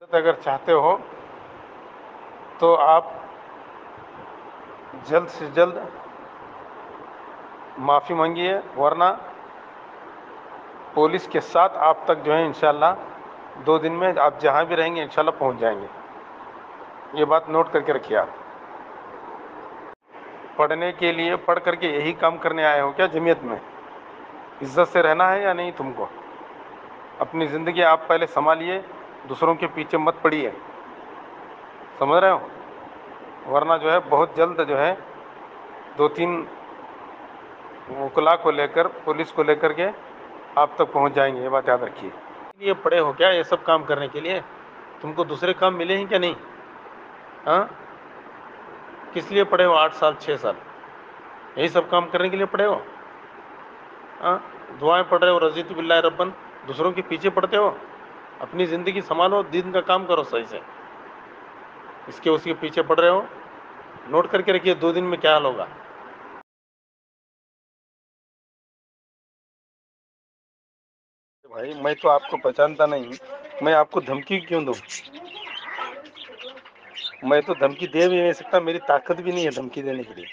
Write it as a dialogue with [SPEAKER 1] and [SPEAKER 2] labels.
[SPEAKER 1] اگر چاہتے ہو تو آپ جلد سے جلد معافی مانگیے، ورنہ پولیس کے ساتھ آپ تک جو ہے انشاءاللہ 2 دن میں آپ جہاں بھی رہیں گے انشاءاللہ پہنچ جائیں گے۔ یہ بات نوٹ کر کے رکھیے آپ۔ پڑھنے کے لیے پڑھ کر کے یہی کام کرنے آئے ہو کیا جمعیت میں؟ عزت سے رہنا ہے یا نہیں تم کو؟ اپنی زندگی آپ پہلے سنبھالیے، دوسروں کے پیچھے مت پڑیے، سمجھ رہے ہو؟ ورنہ جو ہے بہت جلد جو ہے 2-3 وکلا کو لے کر، پولیس کو لے کر کے آپ تک پہنچ جائیں گے، یہ بات یاد رکھیے۔ یہ پڑھے ہو کیا یہ سب کام کرنے کے لیے؟ تم کو دوسرے کام ملے ہیں کیا نہیں؟ ہاں، کس لیے پڑھے ہو 8 سال 6 سال؟ یہی سب کام کرنے کے لیے پڑھے ہو؟ ہاں، دعائیں پڑھ رہے ہو رضیت باللہ ربن، دوسروں کے پیچھے پڑھتے ہو؟ اپنی زندگی سنبھالو، دین کا کام کرو صحیح سے، اس کے پیچھے پڑھ رہے ہو۔ نوٹ کر کے رکھیے 2 دن میں کیا حال ہوگا۔ بھائی میں تو آپ کو پہچانتا نہیں، میں آپ کو دھمکی کیوں دوں؟ میں تو دھمکی دے بھی نہیں سکتا، میری طاقت بھی نہیں ہے دھمکی دینے کے لیے۔